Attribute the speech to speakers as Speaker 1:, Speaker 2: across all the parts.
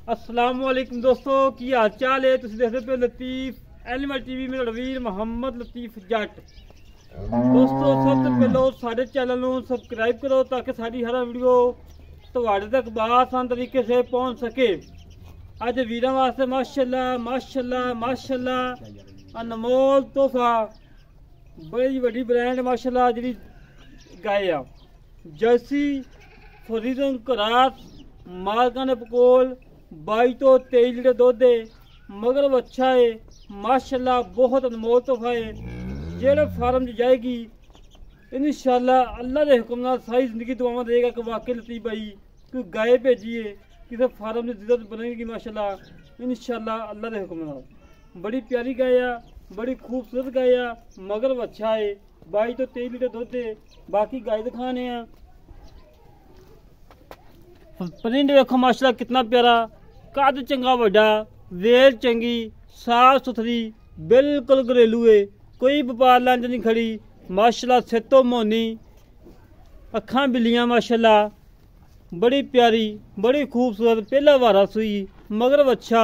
Speaker 1: अस्सलामुअलैकुम दोस्तों, की हाल चाल है। तुम देखते पे लतीफ एनिमल टीवी में वीर मोहम्मद लतीफ जट। दोस्तों सब तो पहले साढ़े चैनल को सबसक्राइब करो ताकि साड़ी हर वीडियो ਤੁਹਾਡੇ तक बआसान तरीके से पहुँच सके। अज वीरों वास्ते माशाल्लाह माशाल्लाह माशाल्लाह अनमोल तोहफा बड़ी बड़ी ब्रांड माशाल्लाह जी गाय आ जर्सी फरीदन करास मालका ने पकोल 22 तो 23 लीटर दुध है मगर अच्छा है माशाल्लाह बहुत अनमोल तोहफा है। जेड़े फार्म च जाएगी इंशाल्लाह अल्लाह के हुक्म नाल सारी जिंदगी दुआवां देगा कि वाकई लतीफ भाई कोई गाय भेजी है किसी फार्म की जरूरत बनेगी माशाल्लाह इंशाल्लाह अल्लाह के हुक्म नाल। बड़ी प्यारी गाय आ बड़ी खूबसूरत गाय आ मगर अच्छा है 22 तो 23 लीटर दुध है। बाकी गाय दिखाने हैं प्रिंट देखो माशाल्लाह कितना प्यारा कद चंगा वड्डा वेल चंगी साफ सुथरी बिल्कुल घरेलू है कोई व्यापार लांच नहीं खड़ी माशाल्लाह सेतो मोनी अखां बिल्लियां माशाल्लाह बड़ी प्यारी बड़ी खूबसूरत पहला वारा सुई मगर अच्छा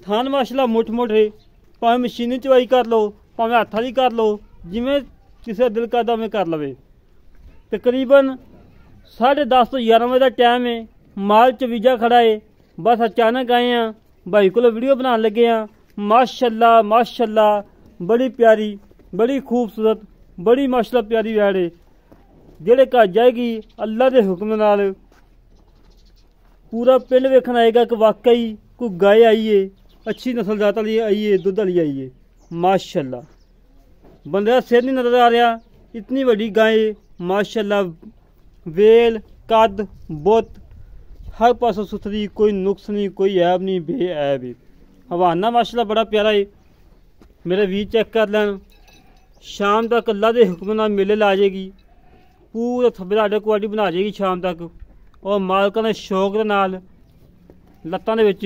Speaker 1: थान माशाल्लाह मुठ मुठ है भावें मशीनी चवाई कर लो भावें हत्थ वाली कर लो जिमें किसी दिल करदा में कर लवे। तकरीबन 10:30 तो 11 बजे का टाइम है माल चवीजा खड़ा है बस अचानक आए हैं भाई को वीडियो बनाने लगे हैं माशाल्लाह माशाल्लाह बड़ी प्यारी बड़ी खूबसूरत बड़ी माशाल्लाह प्यारी वैड़ है जेड़े घर जाएगी अल्लाह के हुक्म नाल पूरा पिंड वेखन आएगा कि वाकई कोई गाय आई है अच्छी नस्ल जात वाली आई है दुध वाली आई है माशाल्लाह। बंदे का सिर नहीं नजर आ रहा इतनी बड़ी गाय माशाल्लाह वेल कद बुत हर पासों सुथरी कोई नुक्स नहीं कोई ऐब नहीं बेऐब है। हवाना माशाल्लाह बड़ा प्यारा है मेरे वीर चेक कर लैन शाम तक अल्लाह के हुक्म नाल मेले ला जाएगी पूरा थब्बे आडे क्वालिटी बना जाएगी शाम तक और मालका ने शौक के नाल लत्तां दे विच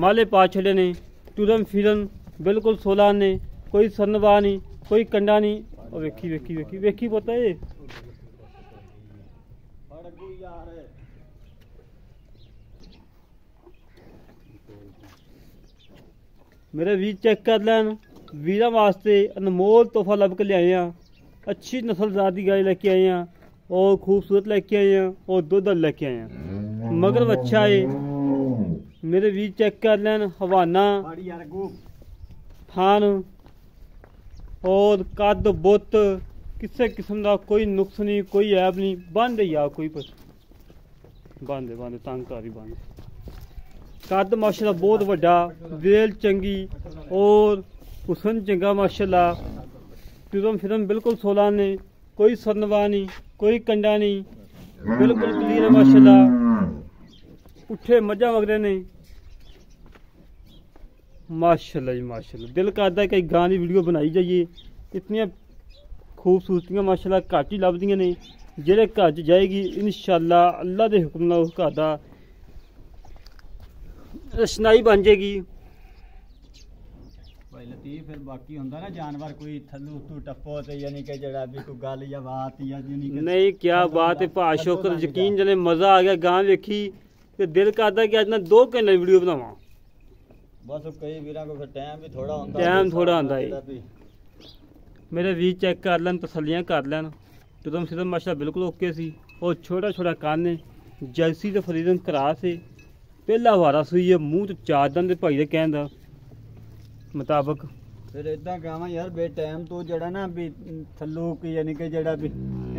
Speaker 1: माले पा छड़े ने टुरन फिरन बिल्कुल 16 ने कोई सनवा नहीं कोई कंडा नहीं और वेखी वेखी वेखी वेखी पता है मेरे वीर चेक कर लैन वीर वास्ते अनमोल तोहफा लब के लियाए हैं अच्छी नस्ल जात की गाय लेके आए हैं और खूबसूरत लेके आए हैं और दुध लेके आए हैं मगर अच्छा है मेरे वीर चेक कर लैन हवाना थान और कद बुत किसी किस्म का कोई नुक्स नहीं कोई ऐब नहीं बंद या कोई बंद बंद तंग कर बंद कद माशाल्लाह बहुत वड्डा वेल चंगी और हुसन चंगा माशाल्लाह टुरम फिरम बिल्कुल 16 ने कोई सरनवा नहीं कोई कंडा नहीं बिल्कुल क्लियर है माशाल्लाह उठे मजा वगैरह ने माशाल्लाह जी माशाल्लाह दिल करदा कि गां की वीडियो बनाई जाइए इतनी खूबसूरतियां माशाल्लाह घट ही लभदियां ने जेड़े घर च जाएगी इंशाल्लाह अल्लाह के हुक्म नाल उस घर दा रचनाई बन जाएगी।
Speaker 2: भाई लतीफ फिर बाकी होंदा ना जानवर कोई थल्लू तू टप्पो ते यानी कि जड़ा भी कोई गल या बात या
Speaker 1: नहीं क्या बात है भा शुक्र यकीन जने मजा आ गया गां वेखी ते दिल करदा कि अज मैं 2 घंटे वीडियो बनावां
Speaker 2: बस कई वीरां को फिर टाइम भी थोड़ा होंदा
Speaker 1: टाइम थोड़ा आंदा है। मेरे वीर चेक कर लैन तसल्लियां कर लैन तुम सिदम माशाल्लाह बिल्कुल ओके सी और छोटा छोटा कान ने जर्सी ते फरीदन क्रास है पहला वारा सुई है मूँह तो 4 दंद भाई के कहन दा मुताबिक
Speaker 2: फिर इदा गावां यार बे टाइम तो जड़ा ना भी थल्लू की यानी कि जड़ा भी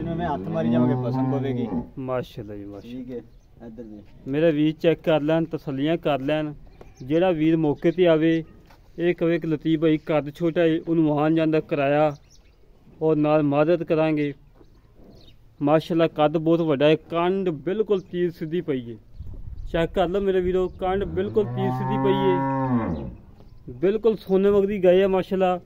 Speaker 2: इन्हों में हाथ मारी जाओगे पसंद पवेगी माशाल्लाह जी माशाल्लाह ठीक है। इधर भी मेरा वीर चेक कर लैन तसल्लियां कर लैन जेड़ा वीर मौके ते आवे ये कहे कि लतीफ भाई कद छोटा है उन्होंने वहां जांदा कराया और नाल मदद करांगे माशाल्लाह कद बहुत वड्डा है कंड बिल्कुल तीर सीधी पई है चेक कर लो मेरे वीरों कंड बिल्कुल तीर सीधी पई है बिल्कुल सोने वगदी गए है माशाल्लाह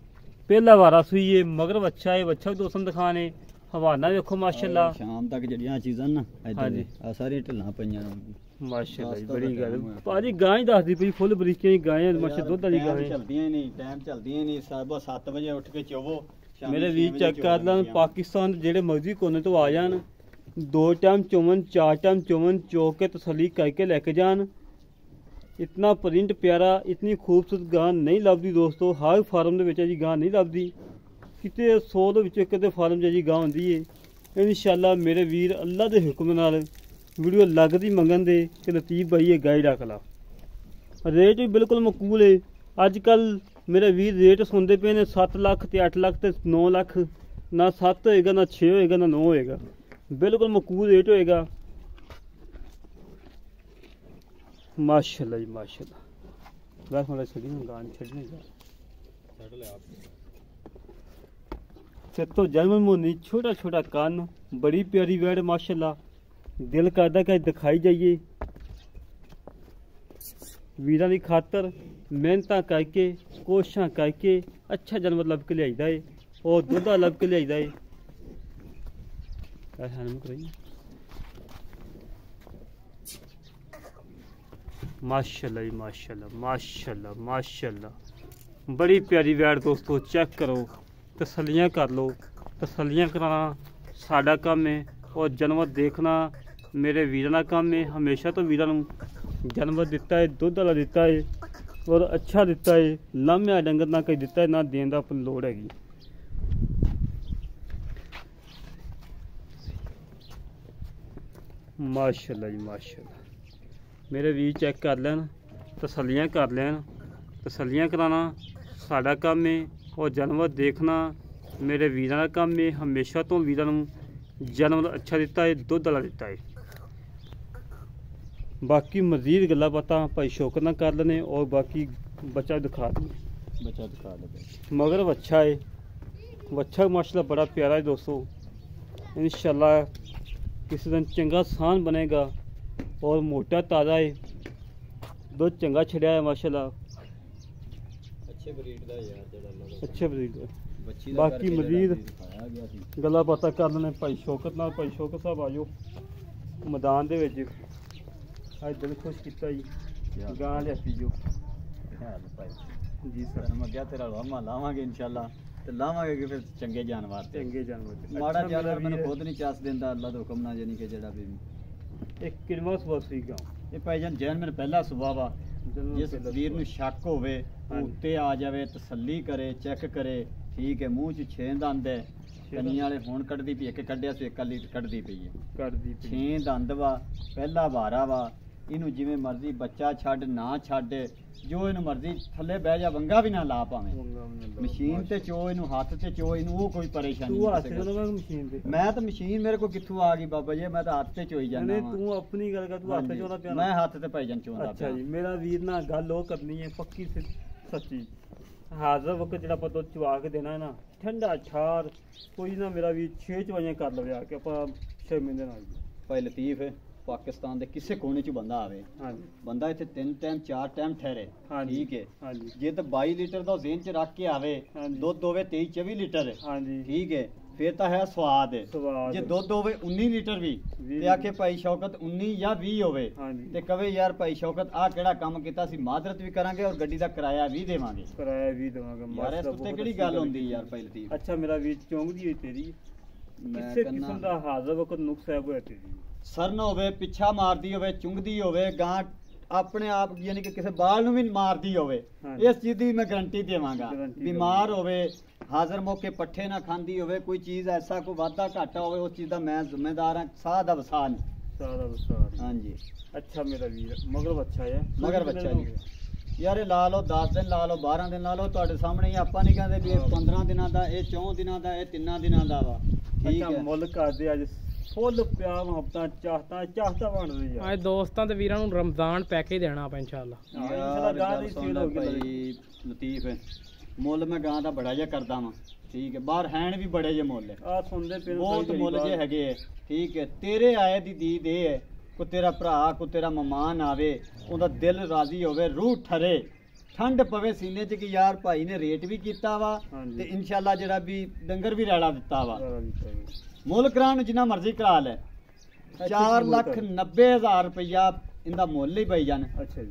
Speaker 2: पहला वारा सुई है मगर अच्छा है अच्छा भी दोस्तों दिखाने हवाना देखो माशाल्लाह शाम तक जड़ियां चीज़ां ना
Speaker 1: हाँ जी
Speaker 2: आ सारी ढिल्लां पईयां
Speaker 1: माशाल्लाह बड़ी गल भाजी गां ही दसदी पई फुल बरीकियां दी गां है माशाल्लाह दुध वाली गां है
Speaker 2: चलदियां नहीं टाइम चलदियां नहीं सुबह 7 बजे उठ के चोवो
Speaker 1: मेरे वीर चेक कर लैन पाकिस्तान जेड़े मर्जी कोने तो आ जान 2 टाइम चुमन 4 टाइम चुमन चो के तसली करके लेके जान इतना प्रिंट प्यारा, इतनी खूबसूरत गां नहीं लभदी दोस्तों। हर फार्म दे विच जी गां नहीं लभदी, किते 100 ਦੇ ਵਿੱਚੋਂ ਇੱਕ ਦੇ ਫਾਰਮ 'ਚ ਜੀ ਗਾਂ ਹੁੰਦੀ ਏ। ਇਨਸ਼ਾਅੱਲਾ ਮੇਰੇ ਵੀਰ ਅੱਲਾ ਦੇ ਹੁਕਮ ਨਾਲ ਵੀਡੀਓ ਲੱਗਦੀ ਮੰਗਣ ਦੇ ਕਿ ਲਤੀਫ ਭਾਈ ਇਹ ਗਾਈ ਰੱਖ ਲਾ। ਰੇਟ ਵੀ ਬਿਲਕੁਲ ਮਕਬੂਲ ਏ। ਅੱਜ ਕੱਲ ਮੇਰੇ ਵੀਰ ਰੇਟ ਸੁਣਦੇ ਪਏ ਨੇ 7 ਲੱਖ ਤੇ 8 ਲੱਖ ਤੇ 9 ਲੱਖ। ਨਾ 7 ਹੋਏਗਾ, ਨਾ 6 ਹੋਏਗਾ, ਨਾ 9 ਹੋਏਗਾ, ਬਿਲਕੁਲ ਮਕਬੂਲ ਰੇਟ ਹੋਏਗਾ। ਮਾਸ਼ਾਅੱਲਾ ਜੀ ਮਾਸ਼ਾਅੱਲਾ। ਬਸ ਹੁਣ ਛੱਡੀ ਨਾ ਗਾਂ ਛੱਡਣੀ ਛੱਡ ਲੈ ਆਪ से तो जन्म मोनी छोटा छोटा कान, बड़ी प्यारी वैड़ माशाल्लाह। दिल करदा कि दिखाई जाइए। वीरां दी खातर मेहनतां करके कोशिशां करके अच्छा जानवर लभ के लियाईदा है और दुद्धा लभ के लियाईदा है। माशाल्लाह जी माशाल्लाह माशाल्लाह माशाल्लाह। बड़ी प्यारी वैड़ दोस्तों, चेक करो, तसल्लियाँ कर लो। तसल्लियाँ कराना साडा काम है और जानवर देखना मेरे वीरां दा काम है। हमेशा तो वीरां नूं जानवर दिता है, दुध वाला दिता है और अच्छा दिता है। लामिया डंगर ना कोई दिता है, ना देन दा अपनी लोड़ हैगी। माशाल्लाह जी माशाल्लाह। मेरे वीर चेक कर लैन, तसल्लियाँ कर लैन। तसल्लियाँ कराना साडा काम है और जानवर देखना मेरे वीरां दा काम है। हमेशा तो वीरां नूं जानवर अच्छा दिता है, दुध वाला दिता है। बाकी मजीद गल्लां बातां भाई शौकत ना कर लेने और बाकी बच्चा दिखा दें।
Speaker 2: बच्चा दिखा दे
Speaker 1: मगर बच्चा है, बच्चा माशाल्लाह बड़ा प्यारा है दोस्तों। इंशाल्लाह किसी दिन चंगा सान बनेगा और मोटा ताज़ा है, दुध चंगा छड़िया है माशाल्लाह।
Speaker 2: अच्छे ब्रीड दा यार जेड़ा अल्लाह दा
Speaker 1: अच्छे ब्रीड है।
Speaker 2: बच्ची दा
Speaker 1: बाकी
Speaker 2: करके
Speaker 1: मजीद
Speaker 2: दिखाया गया सी।
Speaker 1: गल्लां बातां कर लेने भाई शौकत नाल। भाई शौकत साहब आ जाओ मैदान दे विच। अज दिल खुश कीता जी, गां लियाती जो
Speaker 2: हाल भाई
Speaker 1: जी सर।
Speaker 2: मैं क्या तेरा वामा लावांगे इंशाल्लाह ते लावांगे कि फिर चंगे जानवर ते
Speaker 1: चंगे जानवर
Speaker 2: माड़ा जानवर मैंने खुद नहीं चास देंदा अल्लाह दे हुक्म नाल। यानी कि जेड़ा भी
Speaker 1: एक किरवा सुबह सी गां
Speaker 2: ਇਹ ਭਾਈਜਾਨ ਜੈਨ ਮੇਰੇ ਪਹਿਲਾ ਸੁਭਾਅ ਵਾ। ਜਿਸ ਵੀਰ ਨੂੰ ਸ਼ੱਕ ਹੋਵੇ ਉਹ ਉੱਤੇ ਆ ਜਾਵੇ, ਤਸੱਲੀ ਕਰੇ, ਚੈੱਕ ਕਰੇ। ਠੀਕ ਹੈ, ਮੂੰਹ 'ਚ 6 ਦੰਦ ਹੈ। ਕੰਨੀਆਂ ਵਾਲੇ ਹੁਣ ਕੱਢਦੀ ਪਈ, ਇੱਕ ਕੱਢਿਆ ਸੀ, ਇੱਕ ਲੀਟਰ ਕੱਢਦੀ ਪਈ ਹੈ।
Speaker 1: ਕੱਢਦੀ
Speaker 2: 6 ਦੰਦ ਵਾ, ਪਹਿਲਾ ਵਾਰਾ ਵਾ। ਇਹਨੂੰ ਜਿਵੇਂ ਮਰਜ਼ੀ ਬੱਚਾ ਛੱਡ ਨਾ ਛੱਡ, ਜੋ ਇਹਨੂੰ ਮਰਜ਼ੀ ਥੱਲੇ ਬਹਿ ਜਾ, ਵੰਗਾ ਵੀ ਨਾ ਲਾ ਭਾਵੇਂ। ਮਸ਼ੀਨ ਤੇ ਚੋ ਇਹਨੂੰ, ਹੱਥ ਤੇ ਚੋ ਇਹਨੂੰ, ਉਹ ਕੋਈ ਪਰੇਸ਼ਾਨੀ
Speaker 1: ਤੂੰ ਹੱਥ ਚੋਂ ਮਸ਼ੀਨ ਤੇ।
Speaker 2: ਮੈਂ ਤਾਂ ਮਸ਼ੀਨ ਮੇਰੇ ਕੋਲ ਕਿੱਥੋਂ ਆ ਗਈ ਬਾਬਾ ਜੀ, ਮੈਂ ਤਾਂ ਹੱਥ ਤੇ ਚੋਈ ਜਾਂਦਾ
Speaker 1: ਨਹੀਂ ਤੂੰ ਆਪਣੀ ਗੱਲ ਕਰ, ਤੂੰ ਹੱਥ ਚੋਂ ਨਾ ਪਿਆ।
Speaker 2: ਮੈਂ ਹੱਥ ਤੇ ਭਾਈਜਾਨ ਚੋਂਦਾ।
Speaker 1: ਅੱਛਾ ਜੀ, ਮੇਰਾ ਵੀਰ ਨਾਲ ਗੱਲ ਉਹ ਕਰਨੀ ਹੈ ਪੱਕੀ ਸੱਚੀ। ਹਾਜ਼ਰ ਵਕਤ ਜਿਹੜਾ ਆਪਾਂ ਦੁੱਧ ਚਵਾ ਕੇ ਦੇਣਾ ਹੈ ਨਾ, ਠੰਡਾ ਛਾਰ ਕੋਈ ਨਾ ਮੇਰਾ ਵੀਰ 6 ਚਵਾਈਆਂ ਕਰ ਲਵੇ ਆ ਕੇ ਆਪਾਂ 6 ਮਹੀਨੇ ਨਾਲ।
Speaker 2: ਭਾਈ ਲਤੀਫ ਪਾਕਿਸਤਾਨ ਦੇ ਕਿਸੇ ਕੋਨੇ 'ਚ ਬੰਦਾ ਆਵੇ, ਬੰਦਾ ਇੱਥੇ 3 ਟਾਈਮ 4 ਟਾਈਮ ਠਹਿਰੇ, ਠੀਕ ਹੈ। ਜੇ ਤਾਂ 22 ਲੀਟਰ ਦਾ ਜ਼ੇਨ 'ਚ ਰੱਖ ਕੇ ਆਵੇ, ਦੁੱਧ ਹੋਵੇ 23-24 ਲੀਟਰ, ਠੀਕ ਹੈ, ਫਿਰ ਤਾਂ ਹੈ ਸਵਾਦ। ਜੇ ਦੁੱਧ ਹੋਵੇ 19 ਲੀਟਰ ਵੀ ਤੇ ਆਖੇ ਭਾਈ ਸ਼ੌਕਤ 19 ਜਾਂ 20 ਹੋਵੇ ਤੇ ਕਵੇ ਯਾਰ ਭਾਈ ਸ਼ੌਕਤ ਆਹ ਕਿਹੜਾ ਕੰਮ ਕੀਤਾ ਸੀ, ਮਾਜ਼ਰਤ ਵੀ ਕਰਾਂਗੇ ਔਰ ਗੱਡੀ ਦਾ ਕਿਰਾਇਆ ਵੀ ਦੇਵਾਂਗੇ।
Speaker 1: ਕਿਰਾਇਆ ਵੀ ਦੇਵਾਂਗੇ
Speaker 2: ਯਾਰ, ਇਸ ਉੱਤੇ ਕਿਹੜੀ ਗੱਲ ਹੁੰਦੀ ਯਾਰ ਭਾਈ ਲਤੀਫ।
Speaker 1: ਅੱਛਾ ਮੇਰਾ ਵੀਰ ਚੌਂਕਦੀ ਹੋਈ ਤੇਰੀ ਕਿਸੇ ਕਿਸਮ ਦਾ ਹਾਜ਼ਰ ਵਕਤ ਨੁਕਸ ਹੈ ਹੋਇਆ ਤੇਰੀ। ਸਰਨ
Speaker 2: ਹੋਵੇ, ਪਿੱਛਾ ਮਾਰਦੀ ਹੋਵੇ, ਚੁੰਗਦੀ ਹੋਵੇ, ਗਾਂ ਆਪਣੇ ਆਪ ਯਾਨੀ ਕਿ ਕਿਸੇ ਬਾਲ ਨੂੰ ਵੀ ਮਾਰਦੀ ਹੋਵੇ, ਇਸ ਚੀਜ਼ ਦੀ ਮੈਂ ਗਰੰਟੀ ਦੇਵਾਂਗਾ। ਬਿਮਾਰ ਹੋਵੇ, ਹਾਜ਼ਰ ਮੌਕੇ ਪੱਠੇ ਨਾ ਖਾਂਦੀ ਹੋਵੇ, ਕੋਈ ਚੀਜ਼ ਐਸਾ ਕੋਈ ਵਾਧਾ ਘਾਟਾ ਹੋਵੇ, ਉਸ ਚੀਜ਼ ਦਾ ਮੈਂ ਜ਼ਿੰਮੇਦਾਰ ਹਾਂ। ਸਾਹ ਦਾ ਵਸਾਲ, ਸਾਹ ਦਾ ਵਸਾਲ। ਹਾਂਜੀ ਅੱਛਾ ਮੇਰਾ ਵੀਰ, ਮਗਰ ਬੱਚਾ ਹੈ, ਮਗਰ ਬੱਚਾ ਜੀ ਯਾਰ। ਇਹ ਲਾ ਲਓ 10 ਦਿਨ ਲਾ ਲਓ, 12 ਦਿਨ ਲਾ ਲਓ, ਤੁਹਾਡੇ ਸਾਹਮਣੇ ਹੀ। ਆਪਾਂ ਨਹੀਂ ਕਹਿੰਦੇ ਵੀ ਇਹ 15 ਦਿਨਾਂ ਦਾ, ਇਹ 4 ਦਿਨਾਂ ਦਾ, ਇਹ 3 ਦਿਨਾਂ ਦਾ ਵਾ। ਠੀਕ ਹੈ, ਮੁੱਲ ਕਰਦੇ ਅੱਜ ਫੁੱਲ ਪਿਆਰ ਮੁਹੱਬਤਾਂ ਚਾਹਤਾ ਬਣ ਰਹੀ ਆ। ਅੱਜ ਦੋਸਤਾਂ ਤੇ ਵੀਰਾਂ ਨੂੰ ਰਮਜ਼ਾਨ ਪੈਕੇਜ ਦੇਣਾ ਆਪਾਂ ਇੰਸ਼ਾਅੱਲਾ। ਇੰਸ਼ਾਅੱਲਾ ਗਾਂ ਦੀ ਸੇਲ ਹੋ ਗਈ ਲਤੀਫ। ਮੁੱਲ ਮੈਂ ਗਾਂ ਦਾ ਬੜਾ ਜਿਹਾ ਕਰਦਾ ਵਾਂ, ਠੀਕ ਹੈ। ਬਾਹਰ ਹੈਣ ਵੀ ਬੜੇ ਜੇ ਮੁੱਲ ਆ, ਸੁਣਦੇ ਪਏ ਬਹੁਤ ਮੁੱਲ ਜੇ ਹੈਗੇ ਹੈ, ਠੀਕ ਹੈ। ਤੇਰੇ ਆਏ ਦੀ ਦੀਦ ਇਹ ਹੈ, ਕੋ ਤੇਰਾ ਭਰਾ, ਕੋ ਤੇਰਾ ਮਹਿਮਾਨ ਆਵੇ, ਉਹਦਾ ਦਿਲ ਰਾਜ਼ੀ ਹੋਵੇ, ਰੂਹ ਠਰੇ, ਠੰਡ ਪਵੇ ਸੀਨੇ 'ਚ ਕਿ ਯਾਰ ਭਾਈ ਨੇ ਰੇਟ ਵੀ ਕੀਤਾ ਵਾ ਤੇ ਇੰਸ਼ਾਅੱਲਾ ਜਿਹੜਾ ਵੀ ਡੰਗਰ ਵੀ ਰੈਲਾ ਦਿੱਤਾ ਵਾ। ਮੁੱਲ ਕਰਾਉਣ ਨੂੰ ਜਿੰਨਾ ਮਰਜ਼ੀ ਕਰਾ ਲੈ। 4,90,000 ਰੁਪਇਆ ਇਹਦਾ ਮੁੱਲ ਹੀ ਪਈ ਜਾਣ।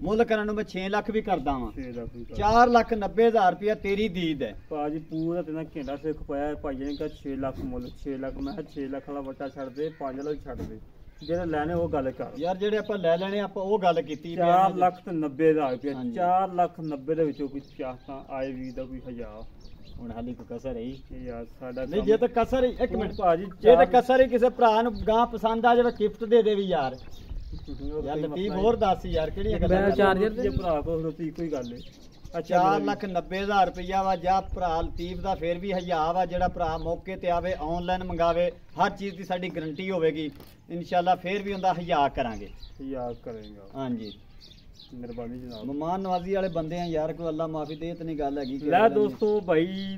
Speaker 2: ਮੁੱਲ ਕਰਨ ਨੂੰ ਮੈਂ 6 ਲੱਖ ਵੀ ਕਰਦਾ ਵਾਂ। 4,90,000 ਰੁਪਇਆ ਤੇਰੀ ਦੀਦ ਹੈ ਭਾਜੀ। ਪੂਰਾ ਤੇ ਨਾ ਘੰਟਾ ਸਿੱਖ ਪਾਇਆ ਭਾਈ ਨੇ ਕਿਹਾ 6 ਲੱਖ ਮੁੱਲ। 6 ਲੱਖ ਮੈਂ 6 ਲੱਖ ਵਾਲਾ ਵੱਟਾ ਛੱਡ ਦੇ, 5 ਲੱਖ ਛੱਡ ਦੇ।
Speaker 1: ਜਿਹੜੇ ਲੈਣੇ ਉਹ ਗੱਲ ਕਰ
Speaker 2: ਯਾਰ ਜਿਹੜੇ ਆਪਾਂ ਲੈ ਲੈਣੇ ਆਪਾਂ ਉਹ ਗੱਲ ਕੀਤੀ
Speaker 1: 4,90,000 ਰੁਪਏ।
Speaker 2: ਹਾਂਜੀ।
Speaker 1: 4,90,000 ਦੇ ਵਿੱਚੋਂ ਕੋਈ ਚਾਹਤਾ ਆਏ ਵੀ ਦਾ ਕੋਈ 1000
Speaker 2: ਹੁਣ ਹਾਲੀ ਕੋਈ ਕਸਰ ਰਹੀ
Speaker 1: ਯਾਰ ਸਾਡਾ
Speaker 2: ਨਹੀਂ। ਜੇ ਤਾਂ ਕਸਰ ਹੀ ਇੱਕ ਮਿੰਟ
Speaker 1: ਭਾਜੀ
Speaker 2: ਜੇ ਤਾਂ ਕਸਰ ਹੀ ਕਿਸੇ ਭਰਾ ਨੂੰ ਗਾਂ ਪਸੰਦ ਆ ਜਾਵੇ ਗਿਫਟ ਦੇ ਦੇ ਵੀ ਯਾਰ। ਯਾਰ ਲਤੀਫ ਹੋਰ ਦੱਸ ਯਾਰ ਕਿਹੜੀਆਂ ਗੱਲਾਂ
Speaker 1: ਮੈਂ ਚਾਰਜਰ ਤੇ ਭਰਾ ਕੋਲ ਰੋਟੀ ਕੋਈ ਗੱਲ ਨਹੀਂ।
Speaker 2: 4,90,000 ਰੁਪਇਆ ਵਾ ਜਾਂ ਭਰਾ ਲਤੀਫ ਦਾ ਫੇਰ ਵੀ 1000 ਵਾ। ਜਿਹੜਾ ਭਰਾ ਮੌਕੇ ਤੇ ਆਵੇ ਆਨਲਾਈਨ ਮੰਗਾਵੇ ਹਰ ਚੀਜ਼ ਦੀ ਸਾਡੀ ਗਾਰੰਟੀ ਹੋਵੇਗੀ ਇਨਸ਼ਾਅੱਲਾ। ਫੇਰ ਵੀ ਉਹਦਾ 1000 ਕਰਾਂਗੇ।
Speaker 1: 1000 ਕਰੇਗਾ।
Speaker 2: ਹਾਂਜੀ
Speaker 1: ਮਿਹਰਬਾਨੀ ਜਨਾਬ।
Speaker 2: ਮਹਿਮਾਨ ਨਵਾਜ਼ੀ ਵਾਲੇ ਬੰਦੇ ਆ ਯਾਰ ਕੋਈ ਅੱਲਾ ਮਾਫੀ ਦੇ ਤੇ ਨਹੀਂ ਗੱਲ ਹੈਗੀ।
Speaker 1: ਲੈ ਦੋਸਤੋ ਭਾਈ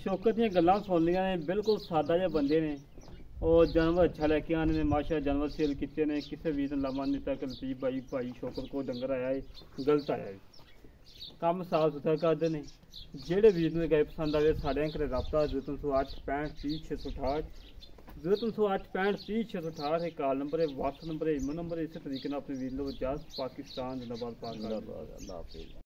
Speaker 1: ਸ਼ੌਕਤ ਦੀਆਂ ਗੱਲਾਂ ਸੁਣ ਲੀਆਂ ਨੇ। ਬਿਲਕੁਲ ਸਾਦਾ ਜਿਹੇ ਬੰਦੇ ਨੇ। ਉਹ ਜਾਨਵਰ ਅੱਛਾ ਲੈ ਕੇ ਆने ਨੇ ਮਾਸ਼ਾ ਜਾਨਵਰ ਸੇਲ ਕੀਤੇ ਨੇ। ਕਿਸੇ ਵੀ ਨੇ ਲਾਮਾ ਨਹੀਂ ਦਿੱਤਾ ਕਿ ਲਤੀਫ ਭਾਈ ਸ਼ੌਕਤ ਕੋ ਡੰਗਰ ਆਇਆ ਹੈ ਗਲਤ ਆਇਆ ਹੈ। ਕੰਮ ਸਾਫ ਸੁਥਰਾ ਕਰਦੇ ਨੇ। ਜਿਹੜੇ ਵੀਰ ਨੂੰ ਗਏ ਪਸੰਦ ਆਵੇ ਸਾਡੇ ਘਰੇ ਰਾਬਤਾ 0308 65 30 668 0308 65 30 668 ਕਾਲ ਨੰਬਰ ਹੈ, WhatsApp ਨੰਬਰ ਹੈ, ਈਮੇਲ ਨੰਬਰ ਹੈ। ਇਸੇ ਤਰੀਕੇ ਨਾਲ ਆਪਣੇ ਵੀਰ ਨੂੰ ਪਾਕਿਸਤਾਨ ਜਿੰਦਾਬਾਦ।
Speaker 2: ਅੱਲਾਹ ਹਾਫਿਜ਼।